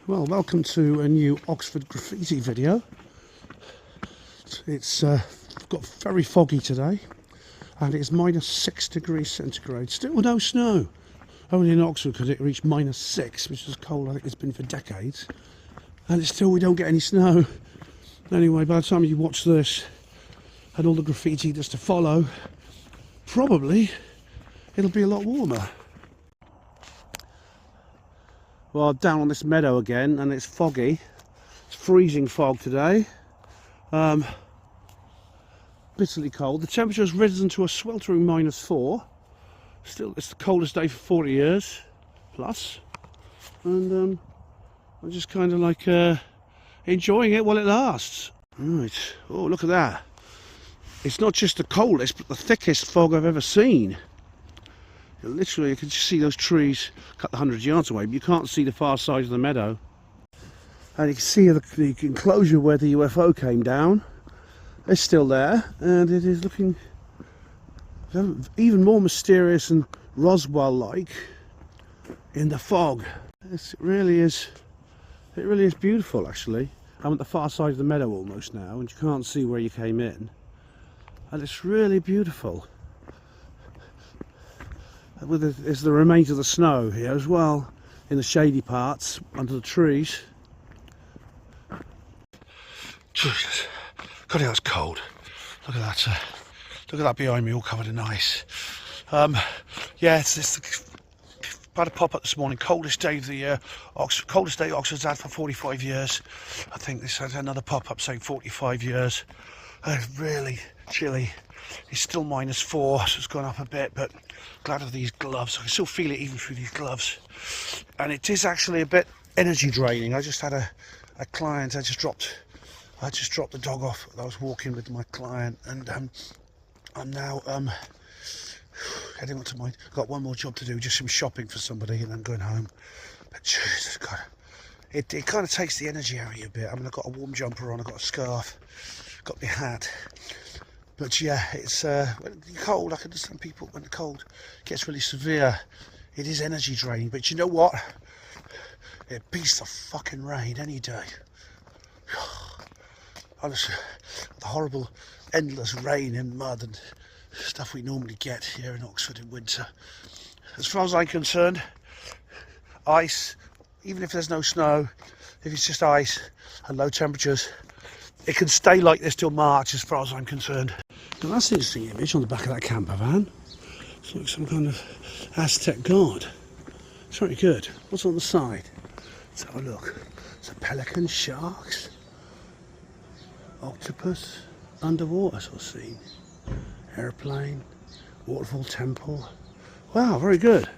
Well, welcome to a new Oxford Graffiti video. It's got very foggy today and it's -6 degrees centigrade. Still no snow. Only in Oxford could it reach -6, which is cold. I think it's been for decades. And it's still, we don't get any snow. Anyway, by the time you watch this and all the graffiti that's to follow, probably it'll be a lot warmer. Well, I'm down on this meadow again and it's foggy. It's freezing fog today. Bitterly cold. The temperature has risen to a sweltering -4. Still, it's the coldest day for 40 years plus. And I'm just kind of like enjoying it while it lasts. Right. Oh, look at that. It's not just the coldest, but the thickest fog I've ever seen. Literally, you can just see those trees cut 100 yards away, but you can't see the far side of the meadow. And you can see the enclosure where the UFO came down. It's still there, and it is looking even more mysterious and Roswell-like in the fog. It really is beautiful, actually. I'm at the far side of the meadow almost now, and you can't see where you came in. And it's really beautiful. There's the remains of the snow here as well, in the shady parts under the trees. Jesus, God, it was cold. Look at that. Look at that behind me, all covered in ice. Yeah, it's about to pop up this morning. Coldest day of the year. Coldest day Oxford's had for 45 years. I think this has another pop up saying 45 years. Really chilly. It's still -4, so it's gone up a bit, but glad of these gloves. I can still feel it even through these gloves. And it is actually a bit energy draining. I just had a client, I just dropped the dog off. I was walking with my client, and I'm now heading on to got one more job to do, just some shopping for somebody, and then going home. But Jesus God, it kind of takes the energy out of you a bit. I mean, I've got a warm jumper on, I've got a scarf, got my hat. But yeah, it's when it's cold, I can understand people when the cold gets really severe. It is energy draining, but you know what? It beats the fucking rain any day. Honestly, the horrible, endless rain and mud and stuff we normally get here in Oxford in winter. As far as I'm concerned, ice, even if there's no snow, if it's just ice and low temperatures, it can stay like this till March as far as I'm concerned. Now that's an interesting image on the back of that camper van. It's like some kind of Aztec god. It's very good. What's on the side? Let's have a look. Some pelicans, sharks, octopus, underwater sort of scene. Airplane, waterfall temple. Wow, very good.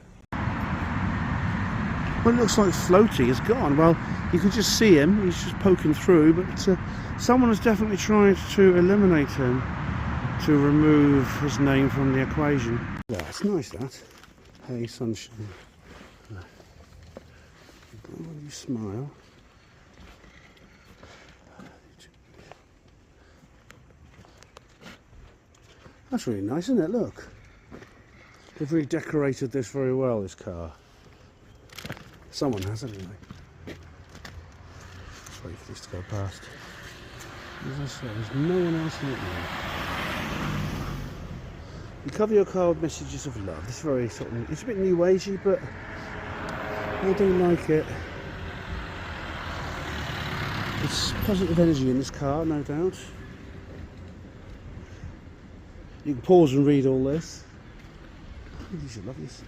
Well, it looks like floaty is gone. Well, you can just see him. He's just poking through, but someone has definitely tried to eliminate him, to remove his name from the equation. Yeah, it's nice that. Hey, sunshine. When you smile. That's really nice, isn't it? Look. They've really decorated this very well, this car. Someone has, anyway. Let's wait for this to go past. As I said, there's no one else in it now. You cover your car with messages of love. It's very sort of, it's a bit new agey, but I do like it. It's positive energy in this car, no doubt. You can pause and read all this. You should love this.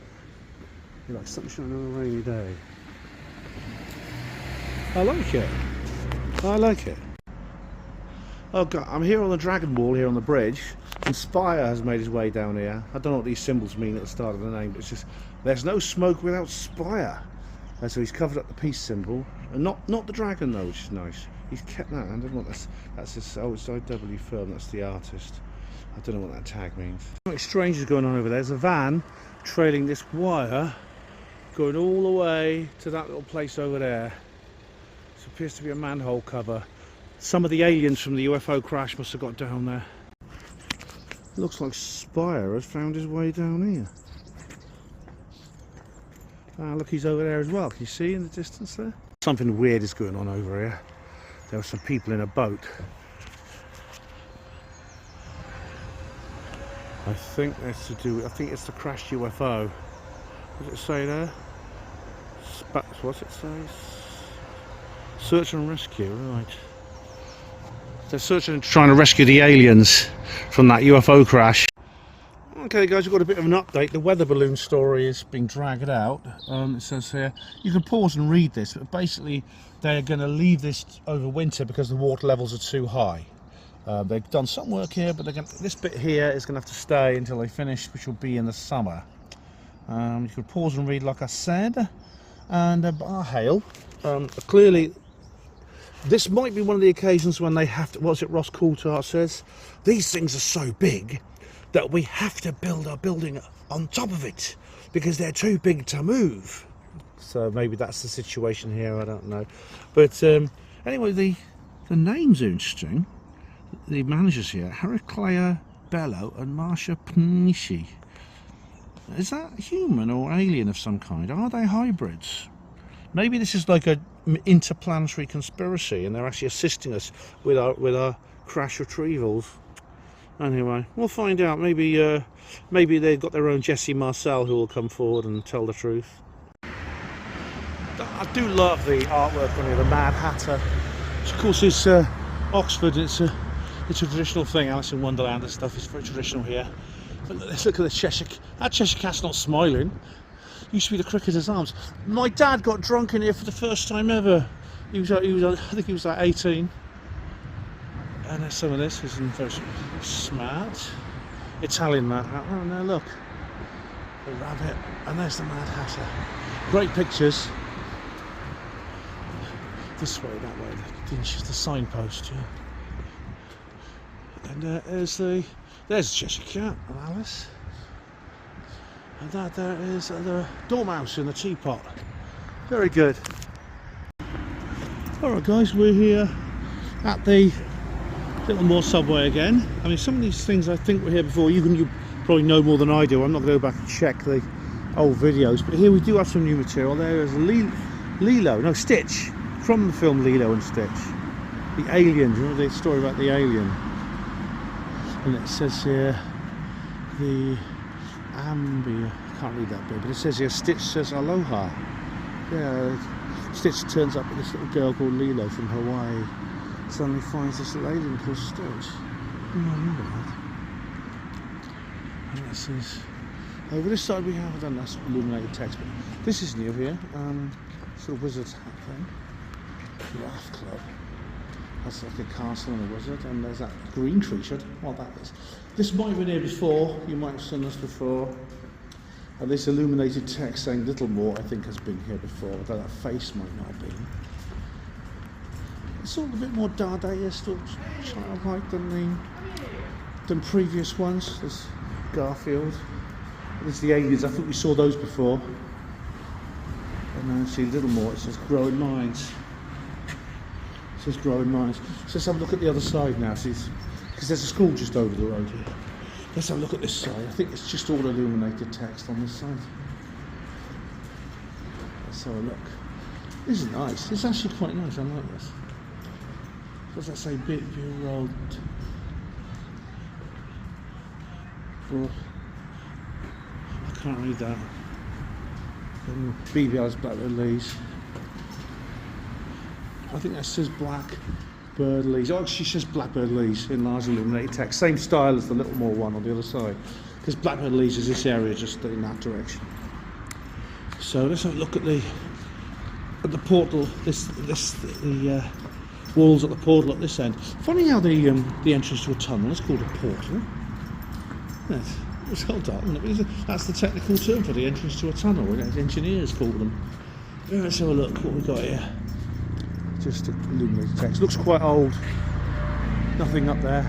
You're like sunshine on a rainy day. I like it. I like it. Oh God, I'm here on the Dragon Wall, here on the bridge, and Spire has made his way down here. I don't know what these symbols mean at the start of the name, but it's just, there's no smoke without Spire. And so he's covered up the peace symbol, and not the dragon though, which is nice. He's kept that, I don't know what that's his, oh, it's IW Firm, that's the artist. I don't know what that tag means. Something strange is going on over there. There's a van trailing this wire, going all the way to that little place over there. This appears to be a manhole cover. Some of the aliens from the UFO crash must have got down there. Looks like Spire has found his way down here. Ah, look, he's over there as well. Can you see in the distance there? Something weird is going on over here. There were some people in a boat. I think that's to do. I think it's the crashed UFO. What does it say there? What's it say? Search and rescue. Right. They're searching and trying to rescue the aliens from that UFO crash. Okay guys, we've got a bit of an update. The weather balloon story is being dragged out. It says here, you can pause and read this, but basically they're going to leave this over winter because the water levels are too high. They've done some work here, but this bit here is going to have to stay until they finish, which will be in the summer. You can pause and read, like I said. And bar hail. Clearly, this might be one of the occasions when they have to, what's it Ross Coulthart says? These things are so big that we have to build our building on top of it because they're too big to move. So maybe that's the situation here, I don't know. But anyway, the names are interesting. The managers here, Heraclea Bello and Marcia Pnishi. Is that human or alien of some kind? Are they hybrids? Maybe this is like an interplanetary conspiracy and they're actually assisting us with our crash retrievals. Anyway, we'll find out. Maybe maybe they've got their own Jesse Marcel who will come forward and tell the truth. I do love the artwork on here, the Mad Hatter. Which of course is Oxford. It's a traditional thing. Alice in Wonderland and stuff is very traditional here. But let's look at the Cheshire. That Cheshire Cat's not smiling. Used to be the Cricketer's Arms. My dad got drunk in here for the first time ever. He was I think he was like 18. And there's some of this is very smart. Italian Mad Hatter. Oh no, look. The rabbit. And there's the Mad Hatter. Great pictures. This way, that way. The signpost, yeah. And there's the Cheshire Cat and Alice. And that there is the Dormouse in the teapot. Very good. Alright guys, we're here at the Littlemore subway again. I mean, some of these things I think were here before. You probably know more than I do. I'm not going to go back and check the old videos, but here we do have some new material. There is Stitch from the film Lilo and Stitch. The aliens, you know the story about the alien. And it says here the I can't read that bit, but it says here Stitch says aloha. Yeah, Stitch turns up with this little girl called Lilo from Hawaii. Suddenly finds this little alien called Stitch. I remember that. And it says over this side we have done that illuminated text, but this is new here. Sort of wizard's hat thing. Giraffe Club. That's like a castle and a wizard, and there's that green tree. I don't know what that is. This might have been here before. You might have seen this before. And this illuminated text saying Littlemore, I think, has been here before, although that face might not have been. It's all a bit more Dadaist or childlike than previous ones. There's Garfield. There's the aliens. I think we saw those before. And then see Littlemore. It says Growing Minds. It says Growing Minds. So let's have a look at the other side now. Because there's a school just over the road here. Let's have a look at this side. I think it's just all illuminated text on this side. Let's have a look. This is nice. It's actually quite nice. I like this. What does that say? Bittview Road. I can't read that. BBR's Blackbird Leys. I think that says Blackbird Leys. Oh, she says Blackbird Leys in large illuminated text. Same style as the Littlemore one on the other side. Because Blackbird Leys is this area just in that direction. So let's have a look at the portal. The walls at the portal at this end. Funny how the entrance to a tunnel is called a portal. Yes. It's well done. That's the technical term for the entrance to a tunnel. Engineers call them. Yeah, let's have a look what we've got here. Just illuminated text. Looks quite old. Nothing up there.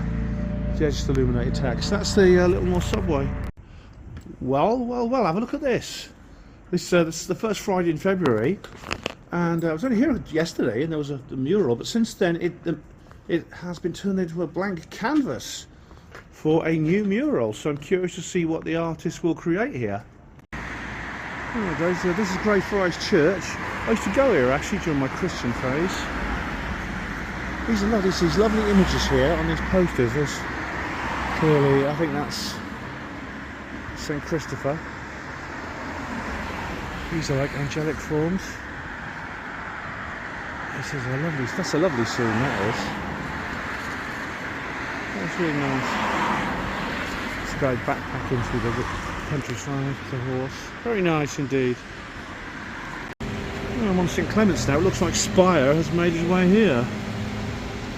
Yeah, just illuminated text. That's the Littlemore subway. Well. Have a look at this. This is the first Friday in February, and I was only here yesterday, and there was a mural. But since then, it has been turned into a blank canvas for a new mural, so I'm curious to see what the artist will create here. Alright guys, this is Greyfriars Church. I used to go here actually during my Christian phase. These lovely images here on these posters. There's clearly, I think that's St. Christopher. These are like angelic forms. That's a lovely scene, that is. That's really nice. This guy backpacking through the countryside with a horse. Very nice indeed. Oh, I'm on St. Clement's now. It looks like Spire has made his way here.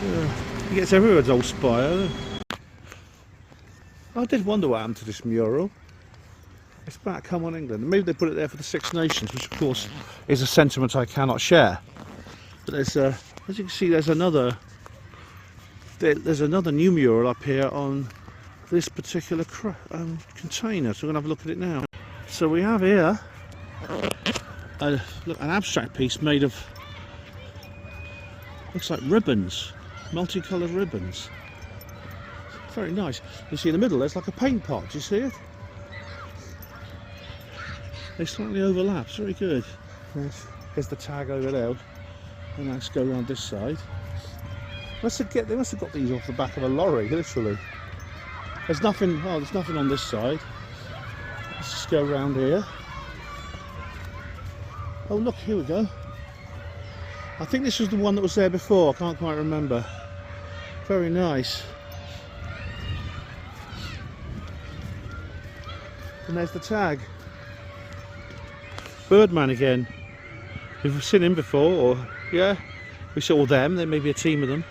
Yeah. He gets everywhere, old Spire. I did wonder what happened to this mural. It's about Come On England. Maybe they put it there for the Six Nations, which of course is a sentiment I cannot share. But there's, as you can see, there's another new mural up here on this particular container. So we're going to have a look at it now. So we have here an abstract piece made of, looks like ribbons, multicoloured ribbons. Very nice. You see in the middle there's like a paint pot. Do you see it? They slightly overlap. It's very good. There's the tag over there. And let's go around this side. They must have got these off the back of a lorry, literally. There's nothing. Oh, there's nothing on this side. Let's just go around here. Oh look, here we go. I think this was the one that was there before. I can't quite remember. Very nice. And there's the tag. Birdman again. We've seen him before, or yeah, we saw them. There may be a team of them.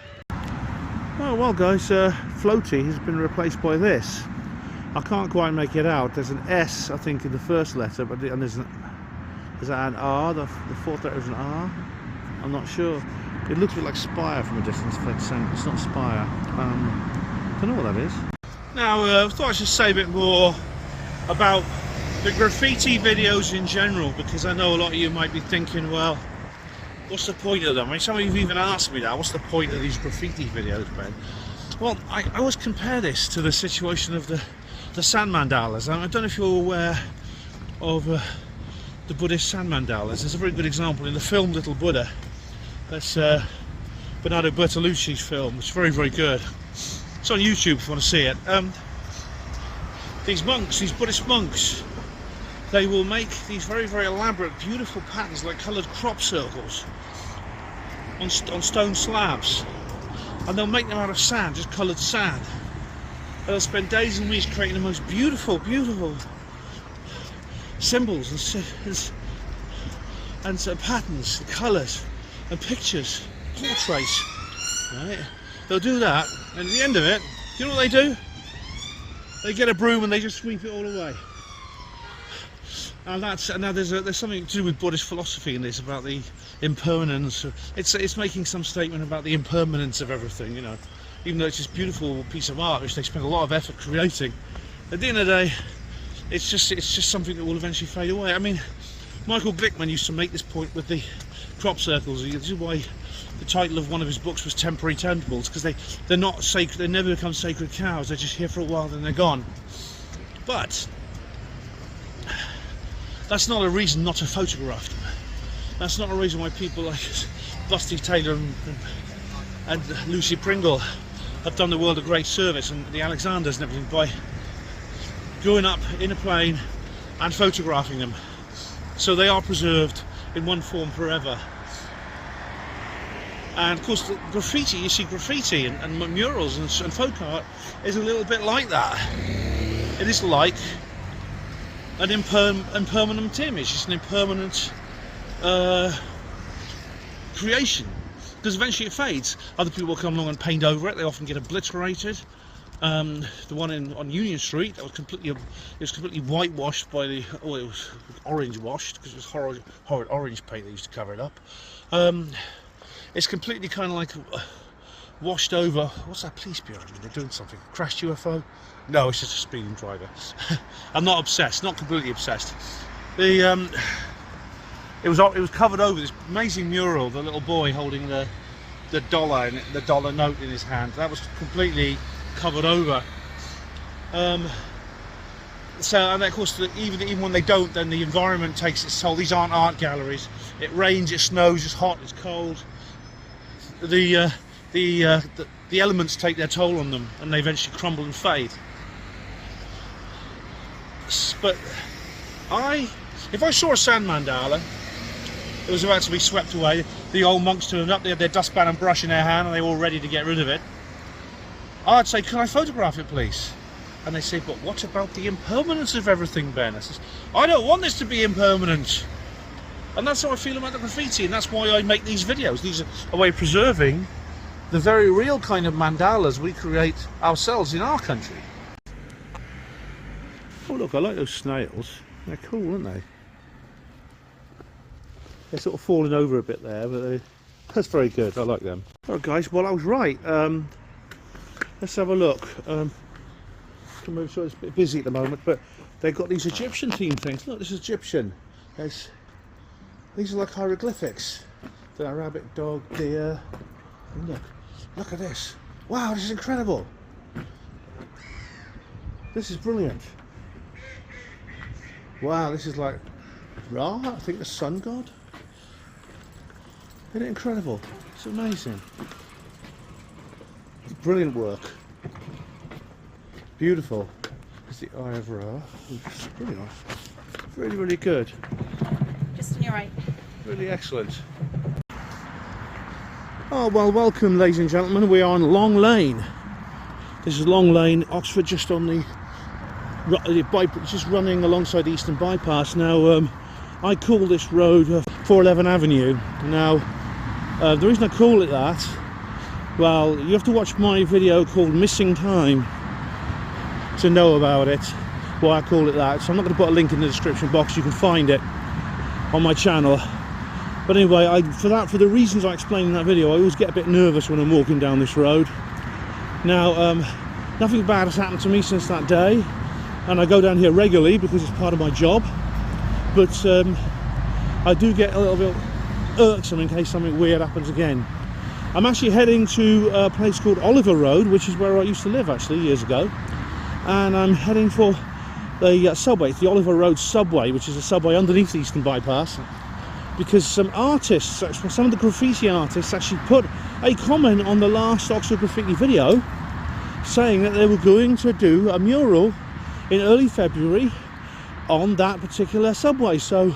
Oh well, guys, floaty has been replaced by this. I can't quite make it out. There's an S, I think, in the first letter, but and is that an R? The fourth letter is an R. I'm not sure. It looks a bit like Spire from a distance, but it's not Spire. Don't know what that is. Now, I thought I should say a bit more about the graffiti videos in general, because I know a lot of you might be thinking, well, what's the point of them? I mean, some of you have even asked me that, what's the point of these graffiti videos, Ben? Well, I always compare this to the situation of the sand mandalas. I don't know if you're aware of the Buddhist sand mandalas. There's a very good example in the film Little Buddha. That's Bernardo Bertolucci's film, which is very, very good. It's on YouTube if you want to see it. These monks, these Buddhist monks, they will make these very, very elaborate, beautiful patterns like coloured crop circles on stone slabs, and they'll make them out of sand, just coloured sand. And they'll spend days and weeks creating the most beautiful, beautiful symbols and patterns, and colours and pictures, portraits. Right? They'll do that, and at the end of it, do you know what they do? They get a broom and they just sweep it all away. And now there's something to do with Buddhist philosophy in this, about the impermanence. It's making some statement about the impermanence of everything, you know. Even though it's this beautiful piece of art which they spend a lot of effort creating, at the end of the day, it's just something that will eventually fade away. I mean, Michael Glickman used to make this point with the crop circles. This is why the title of one of his books was Temporary Temples, because they're not sacred. They never become sacred cows. They're just here for a while, then they're gone. But that's not a reason not to photograph them. That's not a reason why people like Busty Taylor and Lucy Pringle have done the world a great service, and the Alexanders and everything, by going up in a plane and photographing them, so they are preserved in one form forever. And of course, the graffiti, you see graffiti and murals and folk art is a little bit like that. It is like an impermanent image. It's an impermanent creation, because eventually it fades. Other people will come along and paint over it. They often get obliterated. The one on Union Street, that was completely whitewashed by it was orange washed, because it was horrid orange paint they used to cover it up. It's completely kind of like washed over. What's that police bureau? They're doing something. Crashed UFO? No, it's just a speeding driver. I'm not obsessed, not completely obsessed. It was covered over, this amazing mural, the little boy holding the dollar note in his hand. That was completely covered over. So, and of course, even when they don't, then the environment takes its toll. These aren't art galleries. It rains, it snows, it's hot, it's cold. The elements take their toll on them, and they eventually crumble and fade. But if I saw a sand mandala, it was about to be swept away. The old monks turned up, they had their dustpan and brush in their hand, and they were all ready to get rid of it. I'd say, can I photograph it, please? And they say, but what about the impermanence of everything, Ben? I says, I don't want this to be impermanent. And that's how I feel about the graffiti, and that's why I make these videos. These are a way of preserving the very real kind of mandalas we create ourselves in our country. Oh look, I like those snails. They're cool, aren't they? They're sort of falling over a bit there, but that's very good. I like them. Alright guys, well I was right. Let's have a look. I'm sure it's a bit busy at the moment, but they've got these Egyptian themed things. Look, this is Egyptian. These are like hieroglyphics. The Arabic dog, deer. And look at this. Wow, this is incredible. This is brilliant. Wow, this is like Ra, I think the sun god. Isn't it incredible? It's amazing. It's brilliant work. Beautiful. It's the Eye of Ra. It's really nice. Really, really good. Just on your right. Really excellent. Oh well, welcome ladies and gentlemen. We are on Long Lane. This is Long Lane, Oxford, just on the just running alongside the Eastern Bypass. Now I call this road 411 Avenue. Now the reason I call it that, well, you have to watch my video called Missing Time to know about it, why I call it that. So I'm not going to put a link in the description box. You can find it on my channel. But anyway, for the reasons I explained in that video, I always get a bit nervous when I'm walking down this road. Now nothing bad has happened to me since that day, and I go down here regularly because it's part of my job, but I do get a little bit irksome in case something weird happens again. I'm actually heading to a place called Oliver Road, which is where I used to live actually years ago, and I'm heading for the subway. It's the Oliver Road subway, which is a subway underneath the Eastern Bypass, because some artists, some of the graffiti artists, actually put a comment on the last Oxford Graffiti video saying that they were going to do a mural in early February on that particular subway. So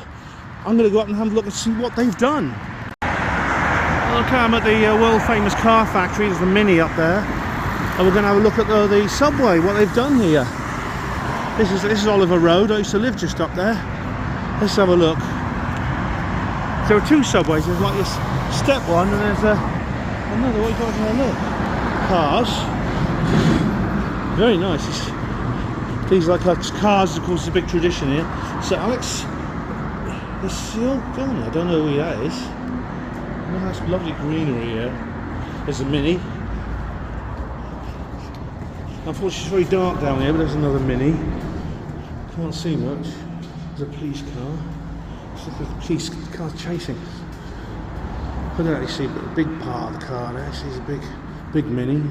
I'm going to go up and have a look and see what they've done. Okay, I'm at the world famous car factory. There's the Mini up there, and we're going to have a look at the subway, what they've done here. This is Oliver Road. I used to live just up there. Let's have a look. There are two subways. There's like this step one, and there's another. What you got there? Look, cars. Very nice. These are like cars, of course, is a big tradition here. So Alex, is still gone. I don't know who that is. Oh, that's lovely greenery here. There's a Mini. Unfortunately, it's very dark down here, but there's another Mini. Can't see much. There's a police car. It's like a police car chasing. I don't actually see a big part of the car there. Actually, it's a big Mini.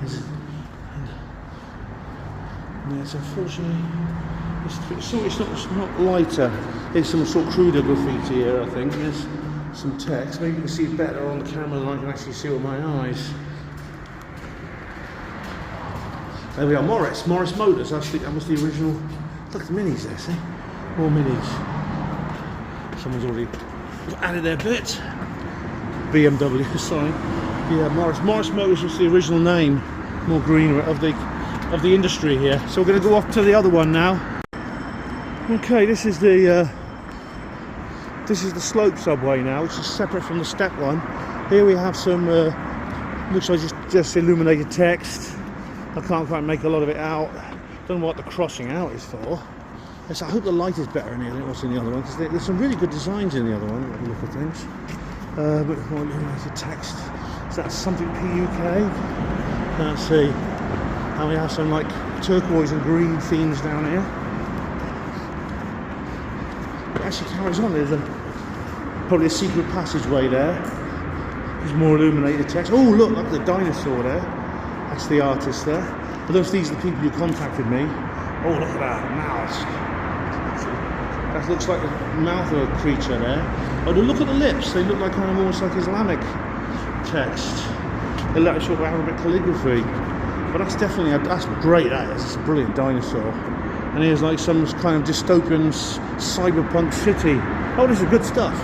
Yes, unfortunately, it's not lighter. There's some sort of cruder graffiti here, I think. There's some text. Maybe you can see it better on the camera than I can actually see with my eyes. There we are, Morris Motors. That was the original. Look at the Minis there, see? More Minis. Someone's already added their bit. BMW, sorry. Yeah, Morris Motors was the original name. More greenery of the industry here. So we're going to go off to the other one now. Okay, this is the slope subway now, which is separate from the step one. Here we have some looks like just illuminated text. I can't quite make a lot of it out. Don't know what the crossing out is for. Yes, I hope the light is better in here than it was in the other one, because there's some really good designs in the other one. Let me look at things. But more illuminated text. So that's something PUK. Let's see. And we have some like turquoise and green themes down here. It actually carries on. There's probably a secret passageway there. There's more illuminated text. Oh look, look at the dinosaur there. That's the artist there. I don't know if these are the people who contacted me. Oh look at that, mouse. That looks like the mouth of a creature there. Oh, look at the lips. They look like kind of almost like Islamic text. They look like sort of Arabic calligraphy. But that's definitely, that's great, that is. It's a brilliant dinosaur. And here's like some kind of dystopian cyberpunk city. Oh, this is good stuff.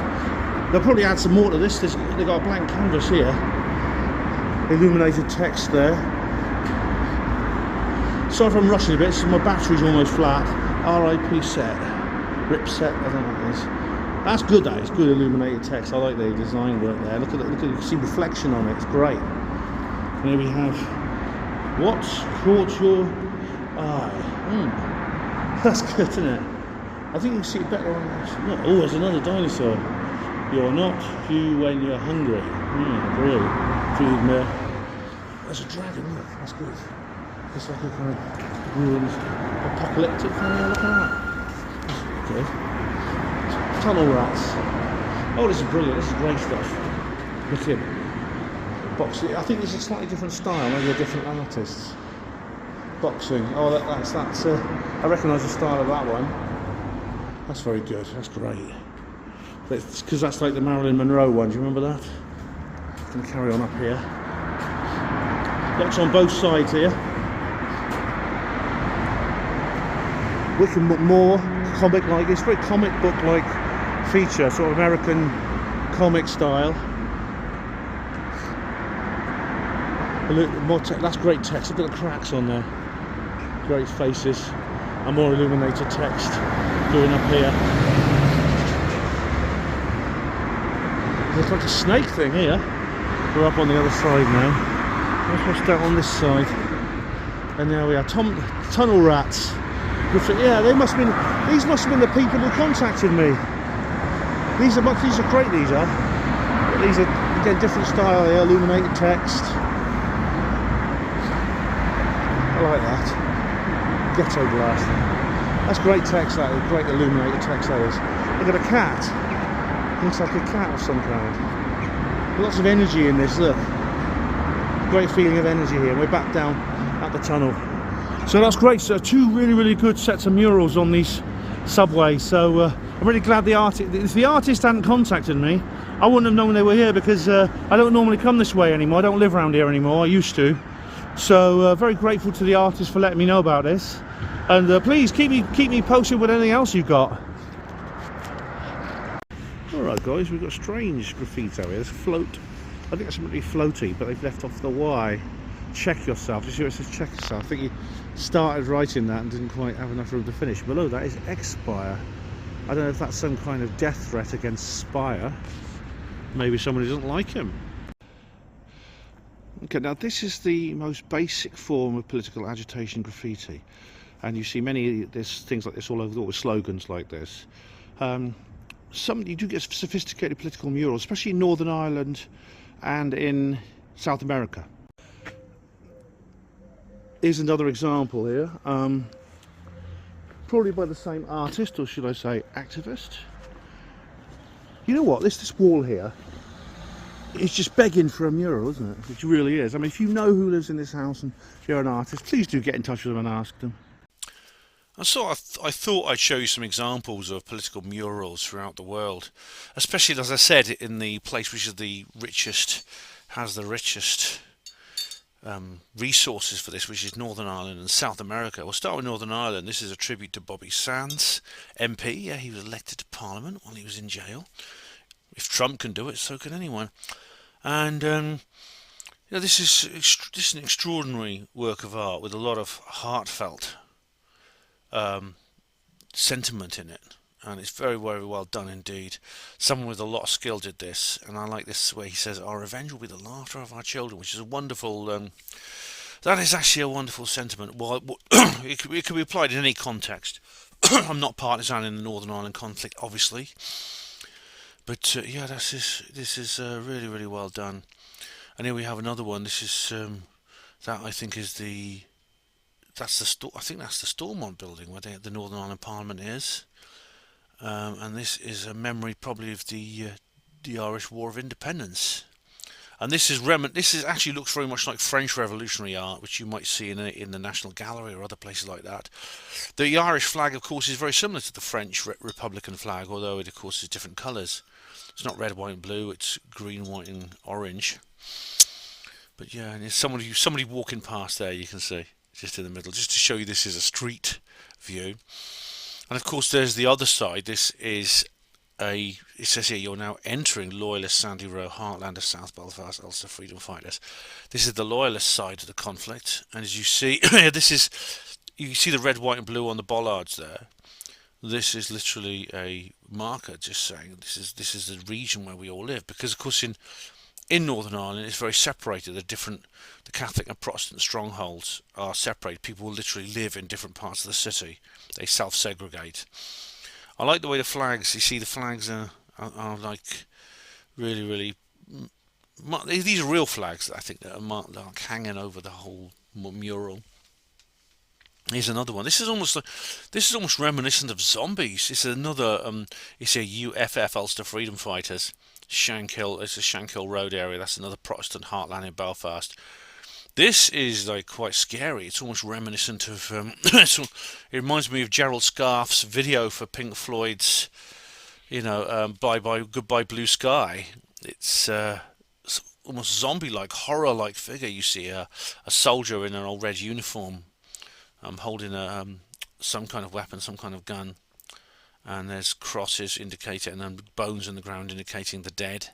They'll probably add some more to this. They've got a blank canvas here. Illuminated text there. Sorry if I'm rushing a bit, so my battery's almost flat. RIP set. Rip set, I don't know what it is. That's good, that is good illuminated text. I like the design work there. Look at it, you can see reflection on it, it's great. And here we have what's caught your eye. That's good, isn't it? I think you can see it better on this. Oh, there's another dinosaur. You're not you when you're hungry. Really. Food there. There's a dragon, look, that's good. It's like a kind of ruined apocalyptic thing. Look at that. That's good. Tunnel rats. Oh, this is brilliant. This is great stuff. Look in. Boxing. I think this is a slightly different style. Maybe a different artists. Boxing. Oh, that's. I recognise the style of that one. That's very good. That's great. Because that's like the Marilyn Monroe one. Do you remember that? I'm going to carry on up here. Lots on both sides here. Wicked more comic-like. It's very comic book-like feature, sort of American comic style. More that's great text. Look at the cracks on there. Great faces. And more illuminated text going up here. Looks like a snake thing here. We're up on the other side now. Let's watch down on this side. And there we are. Tunnel rats. Yeah, these must have been the people who contacted me. These are great. These are again different style here, illuminated text. I like that. Ghetto blast. That's great text. That is great illuminated text. That is. Look at a cat. Looks like a cat of some kind. Lots of energy in this. Look, great feeling of energy here. We're back down at the tunnel. So that's great. So two really good sets of murals on these subways. So I'm really glad if the artist hadn't contacted me, I wouldn't have known they were here, because I don't normally come this way anymore. I don't live around here anymore. I used to. So very grateful to the artist for letting me know about this. And please keep me posted with anything else you've got. Alright guys, we've got strange graffiti here. There's a float. I think that's really floaty, but they've left off the Y. Check yourself. You see where it says check yourself? I think he started writing that and didn't quite have enough room to finish. Below that is expire. I don't know if that's some kind of death threat against Spire. Maybe somebody doesn't like him. Okay, now this is the most basic form of political agitation graffiti, and you see there's things like this all over the world with slogans like this. You do get sophisticated political murals, especially in Northern Ireland and in South America. Here's another example here, probably by the same artist, or should I say activist. You know what, this wall here is just begging for a mural, isn't it? Which really is. I mean, if you know who lives in this house and you're an artist, please do get in touch with them and ask them. And so I thought I'd show you some examples of political murals throughout the world, especially, as I said, in the place which is the richest, has the richest resources for this, which is Northern Ireland and South America. We'll start with Northern Ireland. This is a tribute to Bobby Sands, MP. Yeah, he was elected to Parliament while he was in jail. If Trump can do it, so can anyone. And this is an extraordinary work of art with a lot of heartfelt sentiment in it, and it's very well done indeed. Someone with a lot of skill did this, and I like this where he says, "Our revenge will be the laughter of our children," which is a wonderful. That is actually a wonderful sentiment. Well, it could be applied in any context. I'm not partisan in the Northern Ireland conflict, obviously, but yeah, this is really well done. And here we have another one. This is that I think is the. I think that's the Stormont building where the Northern Ireland Parliament is, and this is a memory probably of the Irish War of Independence. And this actually looks very much like French Revolutionary art, which you might see in the National Gallery or other places like that. The Irish flag, of course, is very similar to the French Republican flag, although it, of course, is different colours. It's not red, white, and blue. It's green, white, and orange. But yeah, and there's somebody walking past there. You can see just in the middle, just to show you this is a street view. And of course, there's the other side. This is it says here, you're now entering Loyalist Sandy Row, heartland of South Belfast, Ulster freedom fighters. This is the Loyalist side of the conflict, and as you see, you see the red, white, and blue on the bollards there. This is literally a marker, just saying this is the region where we all live, because of course in Northern Ireland it's very separated. The Catholic and Protestant strongholds are separated. People will literally live in different parts of the city. They self-segregate. I like the way the flags, you see the flags are like really, really, these are real flags, I think, that are like hanging over the whole mural. Here's another one. This is almost reminiscent of zombies. It's another, it's a UFF, Ulster Freedom Fighters, Shankill, it's a Shankill Road area. That's another Protestant heartland in Belfast. This is like quite scary. It's almost reminiscent of. It reminds me of Gerald Scarfe's video for Pink Floyd's, "Bye Bye Goodbye Blue Sky." It's almost zombie-like, horror-like figure. You see a soldier in an old red uniform, holding some kind of weapon, some kind of gun, and there's crosses indicating, and then bones in the ground indicating the dead.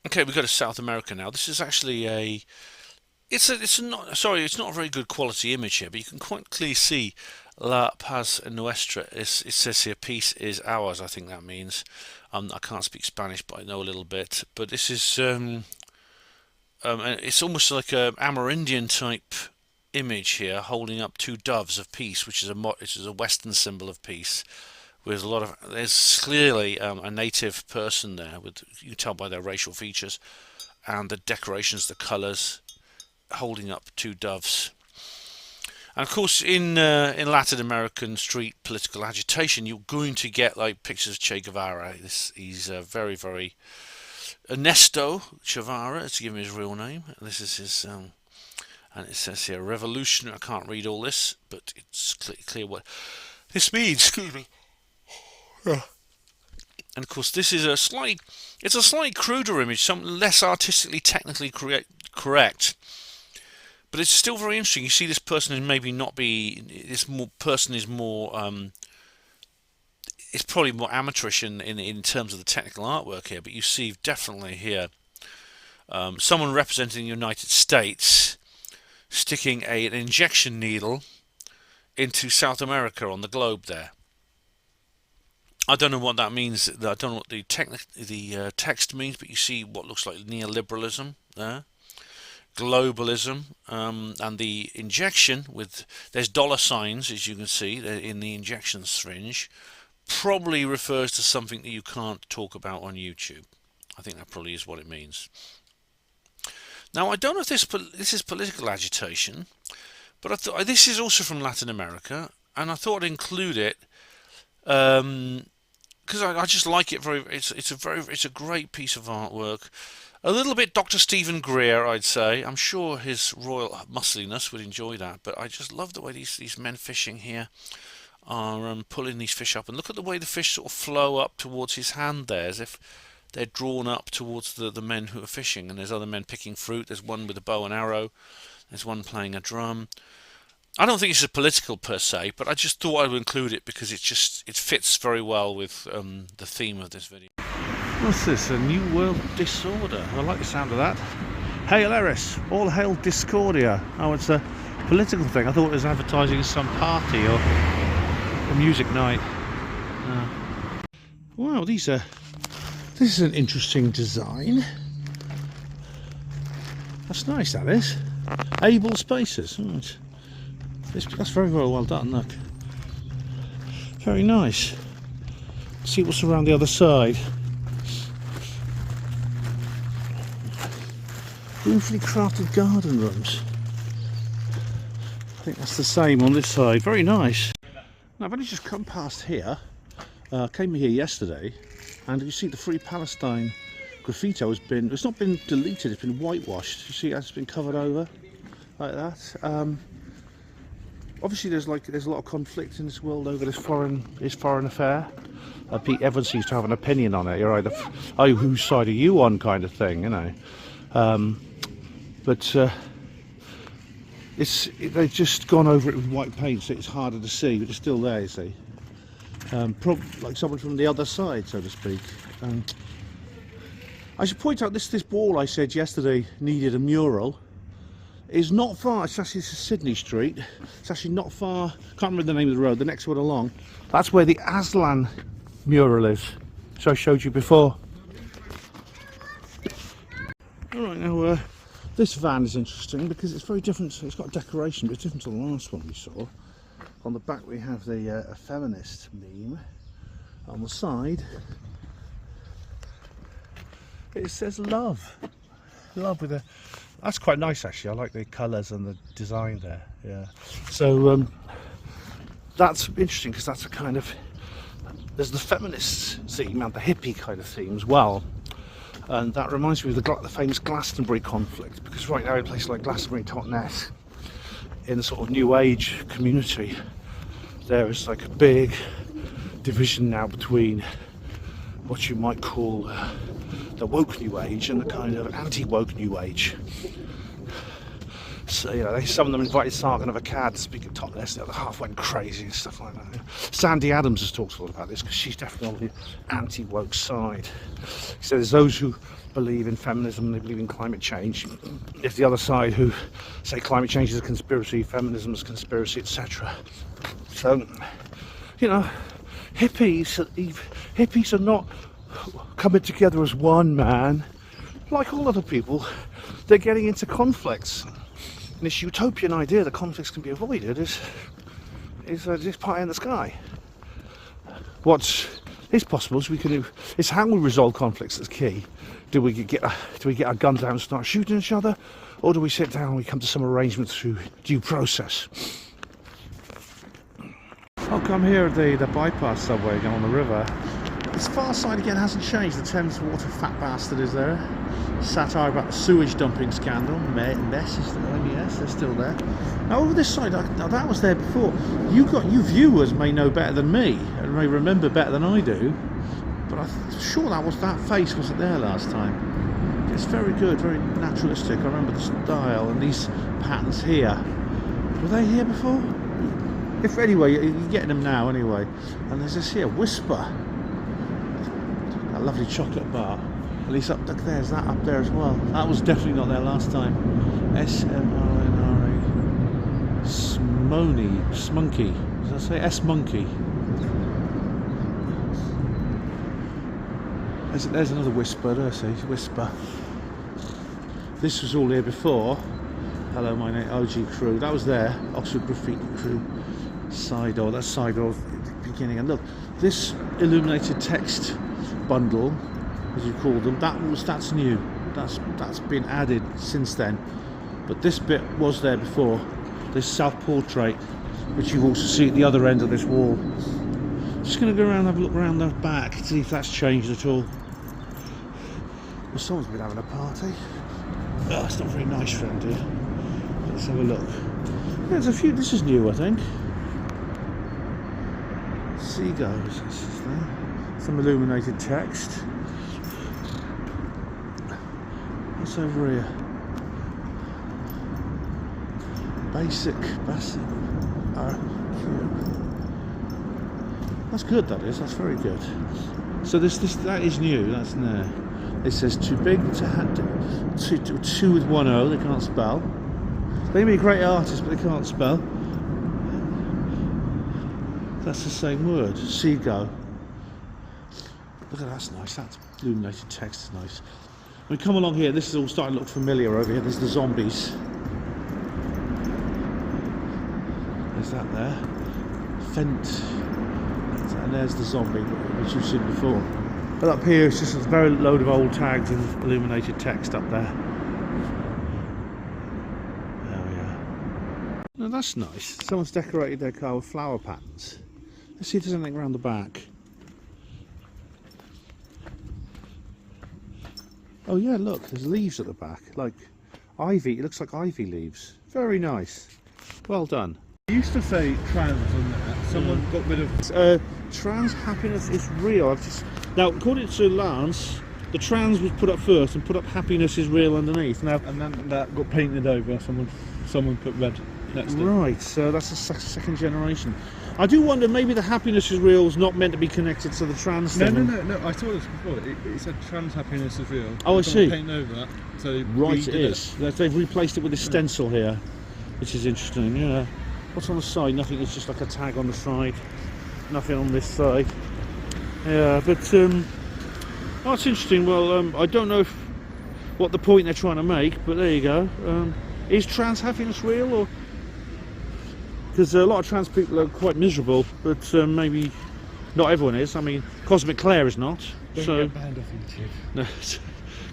Okay, we go to South America now. This is actually It's not a very good quality image here, but you can quite clearly see La Paz Nuestra. It says here, peace is ours. I think that means. I can't speak Spanish, but I know a little bit. But this is it's almost like a Amerindian type image here, holding up two doves of peace, which is a Western symbol of peace. With a lot of, there's clearly a native person there. You can tell by their racial features and the decorations, the colours, holding up two doves. And of course, in Latin American street political agitation, you're going to get like pictures of Che Guevara. He's very, very Ernesto Guevara, to give him his real name. This is his, and it says here, revolution. I can't read all this, but it's clear what this means. Excuse me. And of course, this is a slightly cruder image, something less artistically, technically correct. But it's still very interesting. You see, this person is it's probably more amateurish in terms of the technical artwork here. But you see definitely here someone representing the United States sticking an injection needle into South America on the globe there. I don't know what that means. I don't know what the text means, but you see what looks like neoliberalism there. Globalism, and the injection there's dollar signs, as you can see in the injection syringe, probably refers to something that you can't talk about on YouTube. I think that probably is what it means. Now, I don't know if this is political agitation, but I thought this is also from Latin America, and I thought I'd include it because I just like it very. It's a great piece of artwork. A little bit Dr. Stephen Greer, I'd say. I'm sure his royal muscliness would enjoy that, but I just love the way these men fishing here are pulling these fish up. And look at the way the fish sort of flow up towards his hand there, as if they're drawn up towards the men who are fishing. And there's other men picking fruit. There's one with a bow and arrow. There's one playing a drum. I don't think it's political per se, but I just thought I would include it because it fits very well with the theme of this video. What's this? A New World Disorder. I like the sound of that. Hail Eris. All hail Discordia. Oh, it's a political thing. I thought it was advertising some party or a music night. Wow, this is an interesting design. That's nice, that is. Able Spaces. Oh, that's very, very well done, look. Very nice. Let's see what's around the other side. Beautifully crafted garden rooms. I think that's the same on this side. Very nice. Now, I've only just come past here. Came here yesterday, and you see the Free Palestine graffiti has been, it's not been deleted, it's been whitewashed. You see, it's been covered over like that. Obviously, there's a lot of conflict in this world over this foreign affair. Everyone seems to have an opinion on it. You're either, oh, whose side are you on, kind of thing, you know. They've just gone over it with white paint, so it's harder to see, but it's still there, you see. Like someone from the other side, so to speak. I should point out this wall I said yesterday needed a mural. It's not far. It's actually Sydney Street. It's actually not far. Can't remember the name of the road. The next one along. That's where the Aslan mural is, which I showed you before. All right, now this van is interesting because it's very different. It's got decoration, but it's different to the last one we saw. On the back we have the feminist meme. On the side it says love. Love with a... That's quite nice actually. I like the colours and the design there. Yeah. So that's interesting because that's a kind of... There's the feminist theme and the hippie kind of theme as well. And that reminds me of the famous Glastonbury conflict, because right now in a place like Glastonbury, Totnes, in the sort of New Age community, there is like a big division now between what you might call the woke New Age and the kind of anti-woke New Age. So, you know, some of them invited Sargon of Akkad to speak at Totnes, the other half went crazy and stuff like that. Sandy Adams has talked a lot about this because she's definitely on the anti-woke side. So there's those who believe in feminism, they believe in climate change. There's the other side who say climate change is a conspiracy, feminism is a conspiracy, etc. So, you know, hippies are not coming together as one man. Like all other people, they're getting into conflicts. And this utopian idea that conflicts can be avoided is this pie in the sky. What is possible is it's how we resolve conflicts that's key. Do we get our guns out and start shooting each other, or do we sit down and we come to some arrangement through due process? I'll come here at the bypass subway going on the river. This far side again hasn't changed. The Thames Water fat bastard is there. Satire about the sewage dumping scandal. Mess is there, yes, they're still there. Now over this side, now that was there before. You viewers may know better than me, and may remember better than I do. But I'm sure that face wasn't there last time. It's very good, very naturalistic. I remember the style and these patterns here. Were they here before? If anyway, you're getting them now anyway. And there's this here, Whisper. That lovely chocolate bar. At least up there's that up there as well. That was definitely not there last time. S-M-O-N-R-E. Smunky. Does that say S-Monkey? There's another Whisper, there, see? Whisper. This was all here before. Hello, my name OG Crew. That was there. Oxford Graffiti Crew. Side door. That's side door at the beginning. And look, this illuminated text bundle, as you call them, that's new. That's been added since then. But this bit was there before. This self-portrait, which you also see at the other end of this wall. Just going to go around and have a look around the back, see if that's changed at all. Well, someone's been having a party. Oh, it's not very nice round here. Let's have a look. Yeah, there's a few. This is new, I think. Seagulls. This is there. Some illuminated text. What's over here? Basic. That's good. That is. That's very good. So that is new. That's there. It says too big to handle. Two with one O. They can't spell. They may be great artists, but they can't spell. That's the same word. Seagull. Look at that's nice. That illuminated text is nice. When we come along here, this is all starting to look familiar over here. There's the zombies. There's that there. Fent. And there's the zombie, which you've seen before. But up here, it's just a very load of old tags and illuminated text up there. There we are. Now that's nice. Someone's decorated their car with flower patterns. Let's see if there's anything around the back. Oh yeah, look, there's leaves at the back, like ivy. It looks like ivy leaves. Very nice. Well done. It used to say trans on there. Someone got rid of. Trans happiness is real. Now, according to Lance, the trans was put up first and put up happiness is real underneath. Now, And then that got painted over. Someone put red next to it. right, so that's the second generation. I do wonder, maybe the happiness is real is not meant to be connected to the trans No, thing. no. I saw this before. It said trans happiness is real. Oh, I see. Painted over that. So Right, it is. They've replaced it with a stencil here, which is interesting. Yeah. What's on the side? Nothing. It's just like a tag on the side. Nothing on this side. Yeah, but oh, it's interesting. Well, I don't know what the point they're trying to make, but there you go. Is trans happiness real, or because a lot of trans people are quite miserable, but maybe not everyone is. I mean, Cosmic Claire is not. So banned off YouTube. no,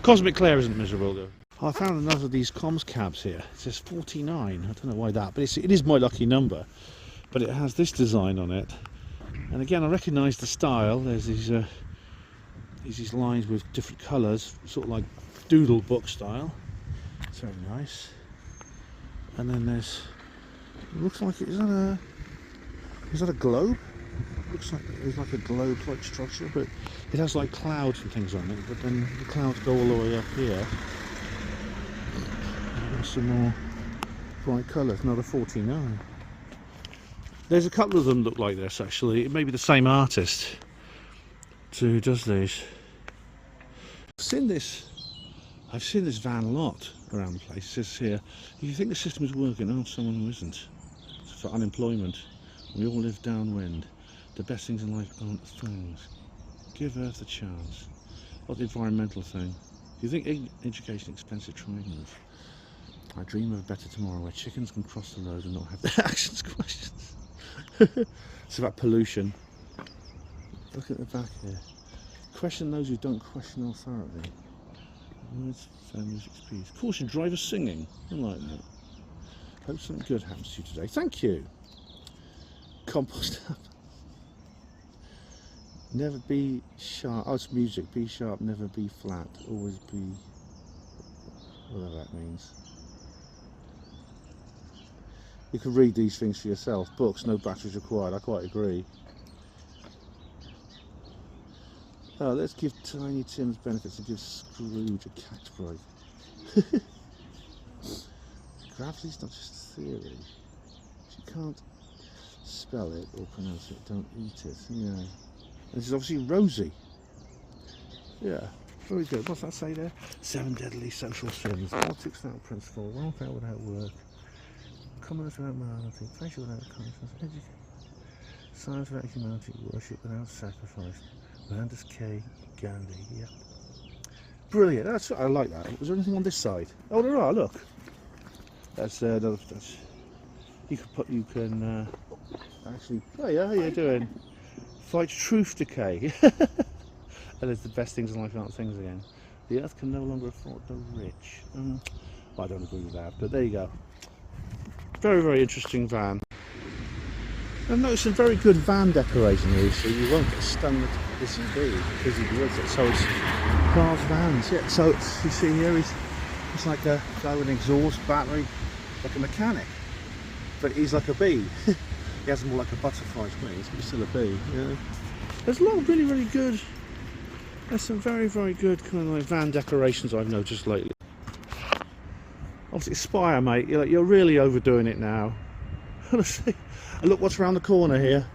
Cosmic Claire isn't miserable though. I found another of these comms cabs here. It says 49. I don't know why that, but it is my lucky number. But it has this design on it, and again I recognise the style. There's these lines with different colours, sort of like doodle book style. It's very nice. And then there's, it looks like is that a globe? Looks like it's like a globe-like structure, but it has like clouds and things on it. But then the clouds go all the way up here. Some more bright colours, another 49. There's a couple of them look like this actually. It may be the same artist who does these. I've seen this van a lot around the place. It says here, if you think the system is working, ask someone who isn't. It's for unemployment. We all live downwind. The best things in life aren't things. Give Earth a chance. What the environmental thing? You think education expensive? Try and move. I dream of a better tomorrow where chickens can cross the road and not have their actions questioned. It's about pollution. Look at the back here. Question those who don't question authority. Words, fair music, peace. Caution drivers singing. I like that. Hope something good happens to you today. Thank you. Compost up. Never be sharp. Oh, it's music. Be sharp, never be flat. Always be... whatever that means. You can read these things for yourself. Books, no batteries required. I quite agree. Oh, let's give Tiny Tim's benefits and give Scrooge a catch break. Gravity's not just a theory. If you can't spell it or pronounce it, don't eat it. Yeah. This is obviously Rosie. Yeah. Very good. What's that say there? 7 deadly social sins. Politics without principle. Welfare without work. Commerce without morality, pleasure without conscience, education, science without humanity, worship without sacrifice, Landis K. Gandhi. Yep. Brilliant. I like that. Was there anything on this side? Oh, there are. Look. That's another. That's. You can actually. Oh yeah, how you doing? Fight truth decay. And it's the best things in life aren't things again. The earth can no longer afford the rich. Well, I don't agree with that, but there you go. Very, very interesting van. I've noticed some very good van decoration here, so you won't get stung with busy bee, busy bee, is it? So it's cars, vans, yeah. So it's, you see here, it's like a guy with an exhaust battery, like a mechanic, but he's like a bee. He has more like a butterfly's wings, but he's still a bee. Yeah. There's a lot of really, really good. There's some very, very good kind of like van decorations I've noticed lately. Obviously, Spire, mate. You're really overdoing it now. Honestly, and look what's around the corner here.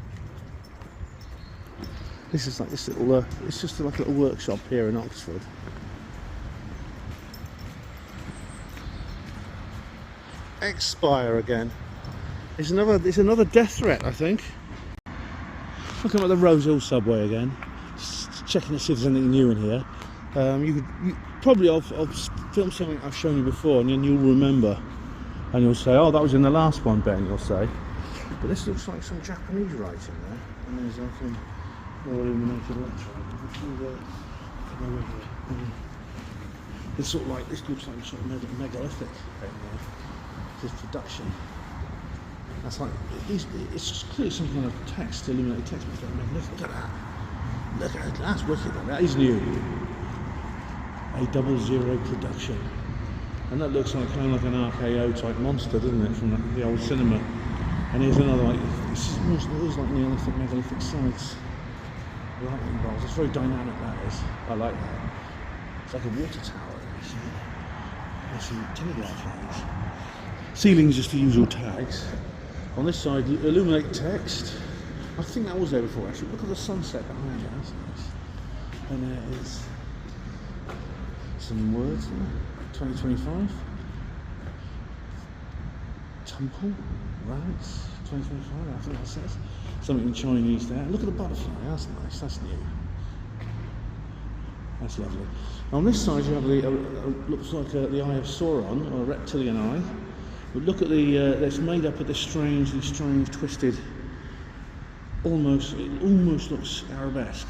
This is like this little. It's just like a little workshop here in Oxford. Expire again. It's another death threat, I think. Looking at the Rose Hill subway again. Just checking to see if there's anything new in here. Probably I'll film something I've shown you before, and then you'll remember, and you'll say, "Oh, that was in the last one, Ben." You'll say, but this looks like some Japanese writing there, and there's like some more illuminated electrode. It's sort of like this looks like sort of megalithic. This production. That's like it's clearly some kind of text, illuminated text. But look at that! Look at that! That's wicked. That is new. A00 production. And that looks like kind of like an RKO type monster, doesn't it, from the old cinema. And here's another, like, it's like Neolithic, megalithic sites. Lightning bolts. It's very dynamic, that is. I like that. It's like a water tower. There's some telegraph lines. Ceiling's just the usual tags. On this side, illuminate text. I think that was there before, actually. Look at the sunset behind it. That's nice. And there is some words there. 2025. Temple. Rats. 2025. I think that says something in Chinese there. Look at the butterfly. That's nice. That's new. That's lovely. On this side, you have the looks like the eye of Sauron, or a reptilian eye. But look at the it's made up of this strange, twisted. It almost looks arabesque.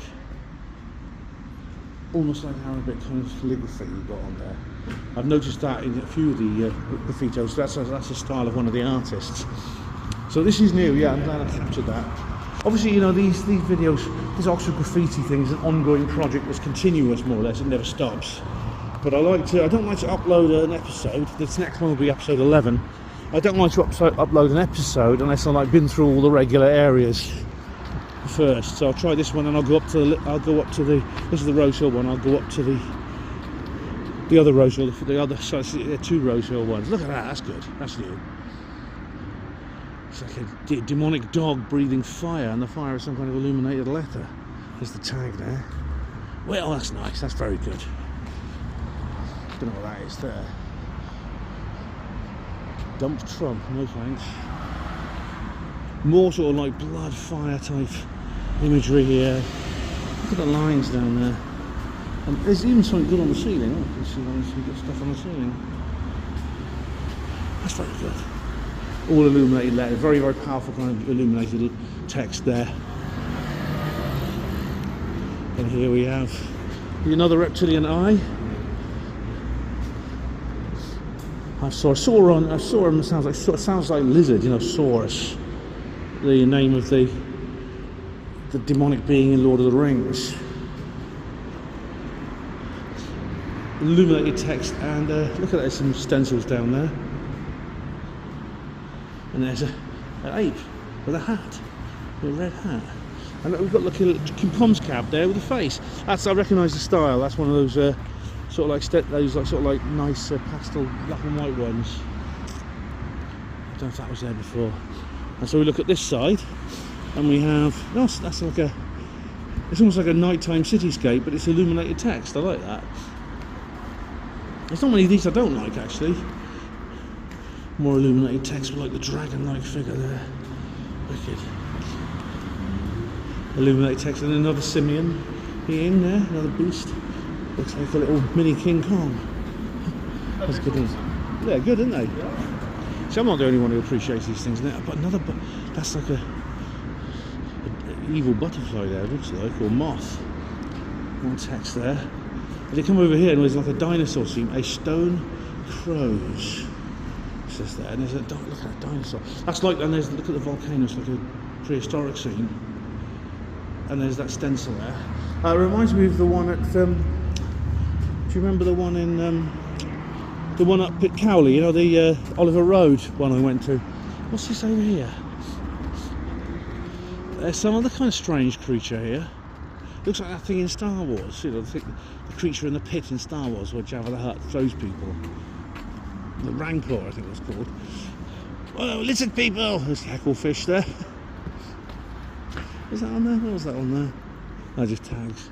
Almost like Arabic kind of calligraphy you've got on there. I've noticed that in a few of the graffitos. That's a style of one of the artists. So this is new. Yeah, I'm glad I captured that. Obviously, you know, these videos, this Oxford Graffiti thing is an ongoing project that's continuous, more or less. It never stops. But I don't like to upload an episode. This next one will be episode 11. I don't like to upload an episode unless I've been through all the regular areas first. So I'll try this one, and I'll go up to the. This is the Rose Hill one. I'll go up to the other Rose Hill, the other. So there are 2 Rose Hill ones. Look at that. That's good. That's new. It's like a demonic dog breathing fire, and the fire is some kind of illuminated letter. There's the tag there. Well, that's nice. That's very good. Don't know what that is there. Dump Trump. No thanks. More sort of like blood fire type imagery here. Look at the lines down there. And there's even something good on the ceiling. Oh, you can see some good stuff on the ceiling. That's very good. All illuminated letter, very, very powerful kind of illuminated text there. And here we have another reptilian eye. Sauron sounds like lizard, you know, Saurus. The name of the demonic being in Lord of the Rings. Illuminated text, and look at that, there's some stencils down there. And there's an ape with a hat, with a red hat. And we've got like a Pom's cap there with a face. I recognise the style. That's one of those sort of like nice pastel black and white ones. I don't know if that was there before. And so we look at this side, and we have that's like it's almost like a nighttime cityscape, but it's illuminated text. I like that. There's not many of these I don't like, actually. More illuminated text with like the dragon-like figure there. Wicked. Illuminated text, and another simian being there, another beast. Looks like a little mini King Kong. That's good. Yeah, good, isn't they? See, I'm not the only one who appreciates these things, isn't it? But that's like an evil butterfly there, it looks like, or moth. More text there. And they come over here, and there's like a dinosaur scene. A stone crows. Says there, and there's look at that dinosaur. That's like, and there's, look at the volcano. It's like a prehistoric scene. And there's that stencil there. It reminds me of the one at. Do you remember the one in the one up at Cowley? You know, the Oliver Road one I went to. What's this over here? There's some other kind of strange creature here. Looks like that thing in Star Wars. You know, the creature in the pit in Star Wars where Jabba the Hutt throws people. The Rancor, I think it was called. Oh, lizard people! There's hecklefish there. Is that on there? What was that on there? No, just tags.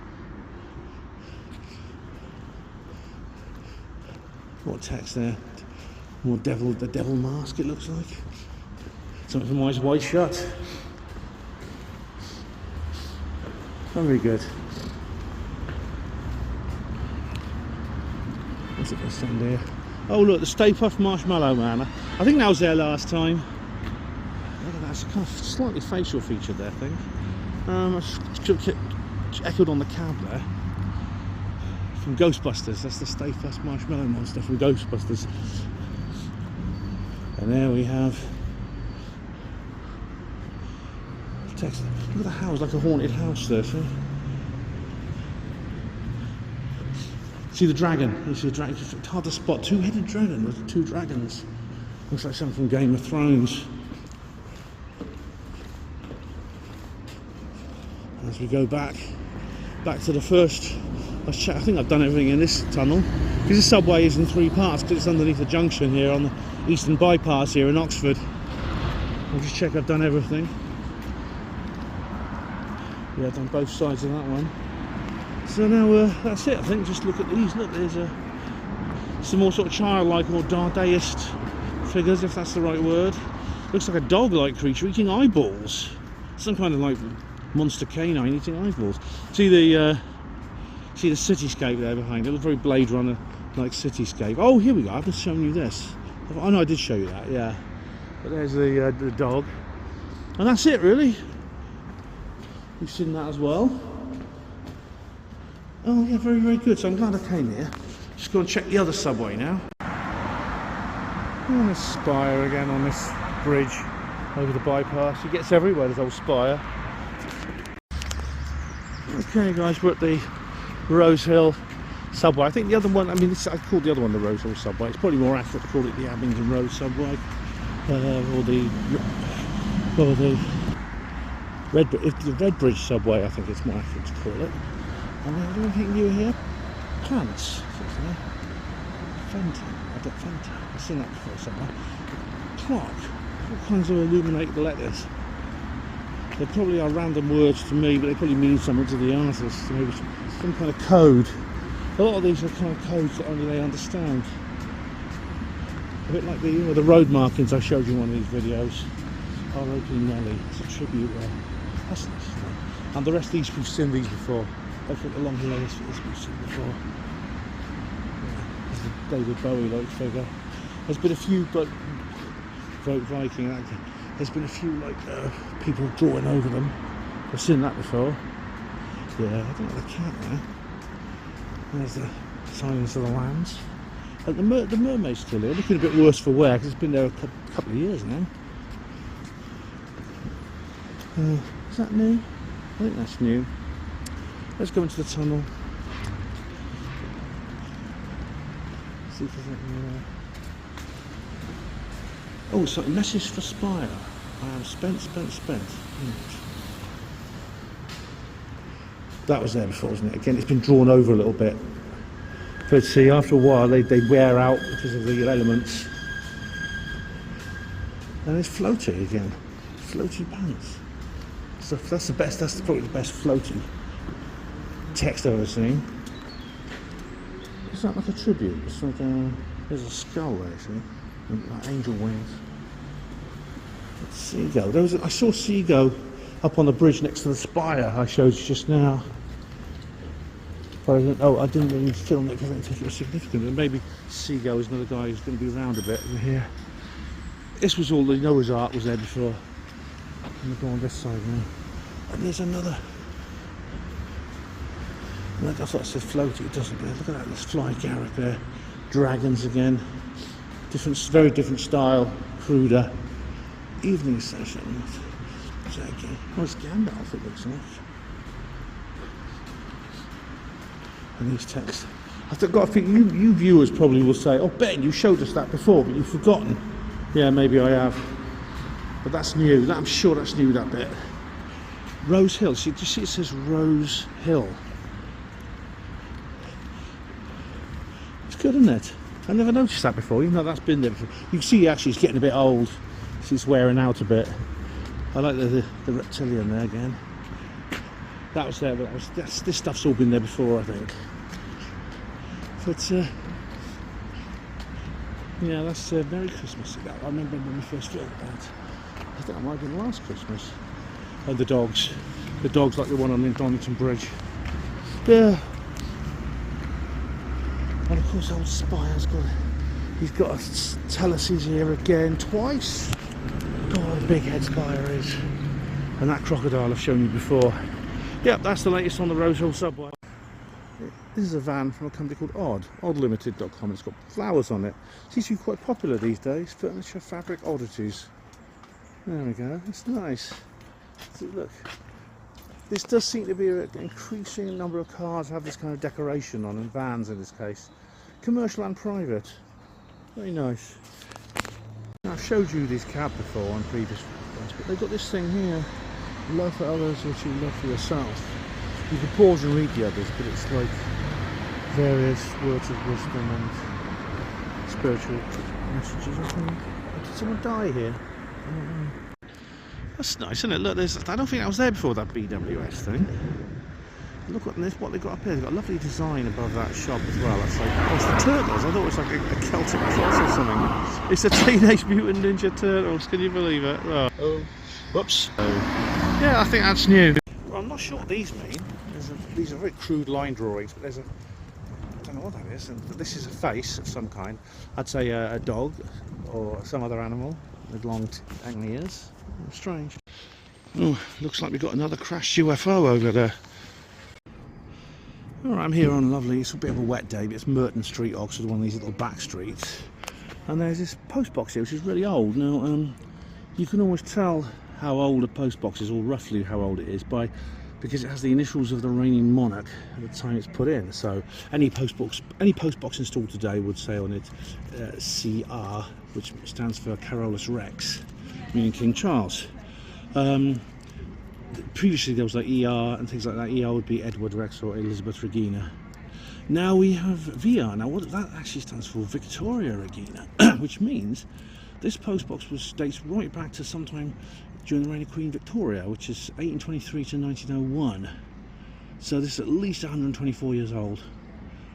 More text there. More devil, the devil mask, it looks like. Something from Eyes Wide Shut. Very good. What's it going to stand here? Oh look, the Stay Puft Marshmallow Man. I think that was there last time. Look at that, it's kind of slightly facial featured there, I think. Echoed on the cab there. From Ghostbusters, that's the Stay Puft Marshmallow Monster from Ghostbusters. And there we have text. Look at the house, like a haunted house there, see? See the dragon? You see the dragon? It's hard to spot. Two-headed dragon. There's two dragons. Looks like something from Game of Thrones. As we go back to the first, I think I've done everything in this tunnel, because the subway is in 3 parts, because it's underneath the junction here on the Eastern Bypass here in Oxford. I'll just check I've done everything. Yeah, I've done both sides of that one. So now that's it, I think. Just look at these. Look, there's some more sort of childlike or Dadaist figures, if that's the right word. Looks like a dog-like creature eating eyeballs. Some kind of like monster canine eating eyeballs. See the cityscape there behind it. It looks very Blade Runner like cityscape. Oh, here we go. I've been showing you this. Oh no, I did show you that. Yeah. But there's the dog, and that's it really. You've seen that as well. Oh yeah, very, very good. So I'm glad I came here. Just go and check the other subway now. On this spire again, on this bridge over the bypass. It gets everywhere, this old spire. Okay guys, we're at the Rose Hill subway. I think the other one, I mean, I called the other one the Rose Hill subway. It's probably more accurate to call it the Abingdon Road subway, or the Red Bridge subway. I think it's more accurate to call it. And I don't think you were here. Pants. Fanta. I don't Fanta. I've seen that before somewhere. Clock. All kinds of illuminated letters. They probably are random words to me, but they probably mean something to the artist. Maybe some kind of code. A lot of these are kind of codes that only they understand. A bit like the road markings I showed you in one of these videos. R.O.P. Nelly. It's a tribute there. That's nice, isn't it? And the rest of these, we've seen these before. I think along here, this we've seen before. There's a David Bowie-like figure. There's been a few, but Vote Viking. There's been a few like people drawing over them. I've seen that before. Yeah, I don't know the cat there. There's the Silence of the Lambs. And the mermaid's still here, looking a bit worse for wear because it's been there a couple of years now. Is that new? I think that's new. Let's go into the tunnel. See if there's anything there. Oh, it's like a message for Spire. I am spent. That was there before, wasn't it? Again, it's been drawn over a little bit. But see, after a while, they wear out because of the elements. And it's floaty again. Floaty pants. So that's the best. That's probably the best floaty text I've ever seen. Is that like a tribute? It's like there's a skull there, see? Like angel wings. It's seagull. I saw seagull up on the bridge next to the spire I showed you just now. But I didn't really film it because I didn't think it was significant. And maybe seagull is another guy who's going to be around a bit over here. This was all the Noah's Ark was there before. I'm going to go on this side now. And there's another. I thought it said floaty, it doesn't. Look at that, this fly garrick there. Dragons again. Very different style, cruder. Evening session. Jackie. Oh, it's Gandalf, it looks like. And these texts. I've got to think you viewers probably will say, oh Ben, you showed us that before, but you've forgotten. Yeah, maybe I have. But that's new. I'm sure that's new, that bit. Rose Hill. See, do you see it says Rose Hill? It's good, isn't it? I never noticed that before, even though that's been there before. You can see actually it's getting a bit old. It's wearing out a bit. I like the reptilian there again. That was there, but this stuff's all been there before, I think. But yeah, that's Merry Christmas. I remember when we first filmed that. I think that might have been last Christmas. And the dogs like the one on the Donington Bridge. Yeah. And of course, old Spire's he's got a Telesis here again twice. God, a big head Spire is. And that crocodile I've shown you before. Yep, that's the latest on the Rose Hill subway. This is a van from a company called oddlimited.com. It's got flowers on it. It seems to be quite popular these days. Furniture, fabric, oddities. There we go. It's nice. See, look. this does seem to be an increasing number of cars have this kind of decoration on, and vans in this case. Commercial and private. Very nice. Now, I've showed you this cab before on previous ones, but they've got this thing here. Love for others, what you love for yourself. You can pause and read the others, but it's like various words of wisdom and spiritual messages. Did someone die here? I don't know. That's nice, isn't it? Look, I don't think I was there before, that BWS thing. Look what they've got up here. They've got a lovely design above that shop as well. That's like, oh, it's the Turtles. I thought it was like a Celtic cross or something. It's the Teenage Mutant Ninja Turtles. Can you believe it? Oh. Whoops. Yeah, I think that's new. Well, I'm not sure what these mean. These are very crude line drawings, but I don't know what that is. And this is a face of some kind. I'd say a dog or some other animal with long angry ears. Strange. Oh, looks like we've got another crashed UFO over there. Alright, I'm here on lovely, it's a bit of a wet day, but it's Merton Street, Oxford, one of these little back streets. And there's this post box here, which is really old. Now, you can always tell how old a post box is, or roughly how old it is, because it has the initials of the reigning monarch at the time it's put in. So any post box installed today would say on it CR, which stands for Carolus Rex, meaning King Charles. Previously there was like ER and things like that. ER would be Edward Rex or Elizabeth Regina. Now we have VR. Now what that actually stands for, Victoria Regina, which means this post box dates right back to sometime during the reign of Queen Victoria, which is 1823 to 1901. So this is at least 124 years old,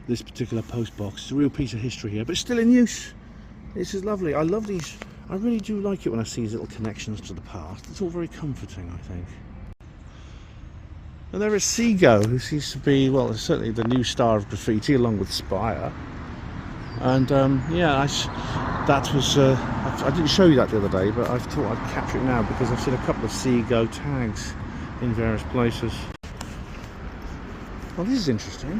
this particular post box. It's a real piece of history here, but it's still in use. This is lovely. I love these. I really do like it when I see these little connections to the past. It's all very comforting, I think. And there is Seago, who seems to be, well, certainly the new star of graffiti, along with Spire. And yeah, that was. I didn't show you that the other day, but I thought I'd capture it now because I've seen a couple of Seago tags in various places. Well, this is interesting.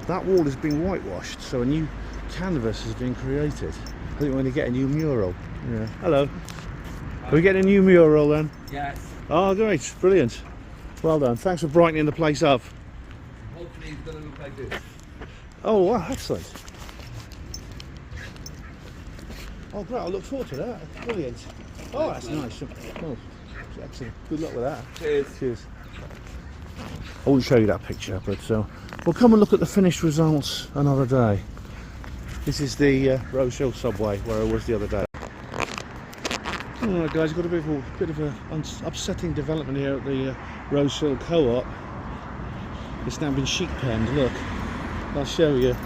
That wall is being whitewashed, so a new canvas has been created. I think we're going to get a new mural. Yeah. Hello. Are we getting a new mural then? Yes. Oh, great. Brilliant. Well done. Thanks for brightening the place up. Hopefully it's going to look like this. Oh, wow. Excellent. Oh, great. I look forward to that. Brilliant. Oh, that's nice. Oh, excellent. Good luck with that. Cheers. Cheers. I won't show you that picture, but we'll come and look at the finished results another day. This is the Rose Hill subway where I was the other day. Alright guys, got a bit of an upsetting development here at the Rose Hill Co-op. It's now been sheep penned, look. I'll show you.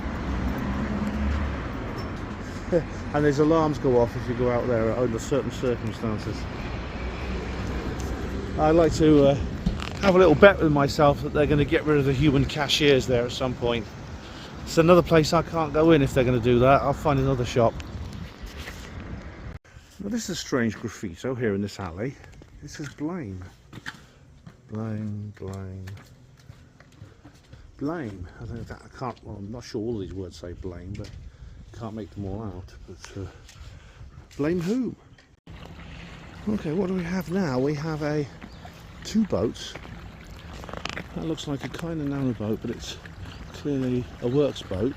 And there's alarms go off if you go out there under certain circumstances. I like to have a little bet with myself that they're going to get rid of the human cashiers there at some point. It's another place I can't go in if they're going to do that. I'll find another shop. Well, this is a strange graffito here in this alley. It says blame. Blame, blame. Blame. I don't know that I can't, well, I'm not sure all these words say blame, but can't make them all out. But blame whom? Okay, what do we have now? We have two boats. That looks like a kind of narrow boat, but it's clearly a works boat.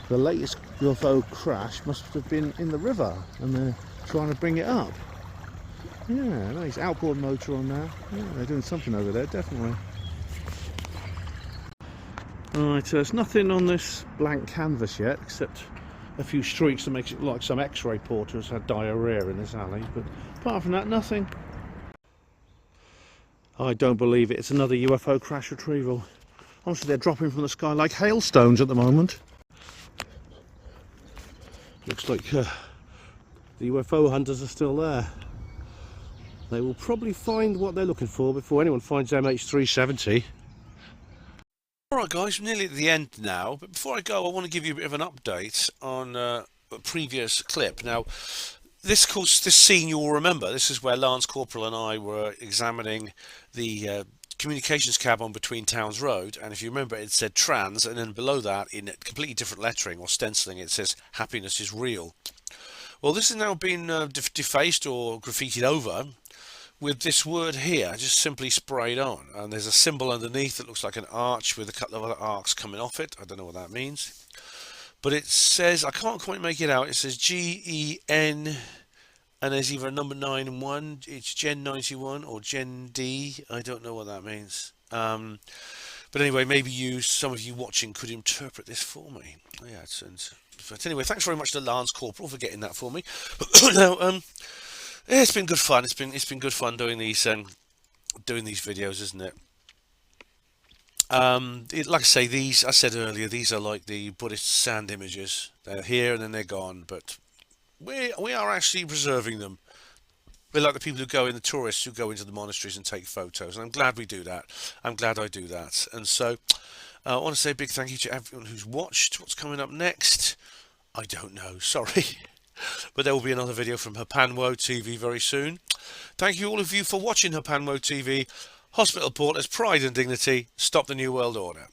The latest UFO crash must have been in the river, and they're trying to bring it up. Yeah, nice outboard motor on there. Yeah, they're doing something over there, definitely. Alright, there's nothing on this blank canvas yet, except a few streaks that makes it look like some X-ray porters had diarrhea in this alley. But apart from that, nothing. I don't believe it. It's another UFO crash retrieval. Honestly, they're dropping from the sky like hailstones at the moment. Looks like the UFO hunters are still there. They will probably find what they're looking for before anyone finds MH370. Alright guys, we're nearly at the end now, but before I go I want to give you a bit of an update on a previous clip. Now, this scene you will remember, this is where Lance Corporal and I were examining the communications cab on Between Towns Road, and if you remember it said trans, and then below that in completely different lettering or stenciling it says happiness is real. Well, this has now been defaced or graffitied over with this word here just simply sprayed on, and there's a symbol underneath that looks like an arch with a couple of other arcs coming off it. I don't know what that means, but it says, I can't quite make it out, it says GEN, and there's either a number 9 and 1, it's Gen 91 or Gen D, I don't know what that means. But anyway, maybe some of you watching could interpret this for me. Yeah, but anyway, thanks very much to Lance Corporal for getting that for me. Now, yeah, it's been good fun. It's been good fun doing these videos, isn't it? Like I say, I said earlier, these are like the Buddhist sand images. They're here and then they're gone, but we are actually preserving them. We're like the people who go in, the tourists who go into the monasteries and take photos, and I'm glad we do that. I'm glad I do that. And so I want to say a big thank you to everyone who's watched. What's coming up next? I don't know, sorry. But there will be another video from Hapanwo TV very soon. Thank you all of you for watching Hapanwo TV. Hospital Porters, Pride and Dignity, Stop the New World Order.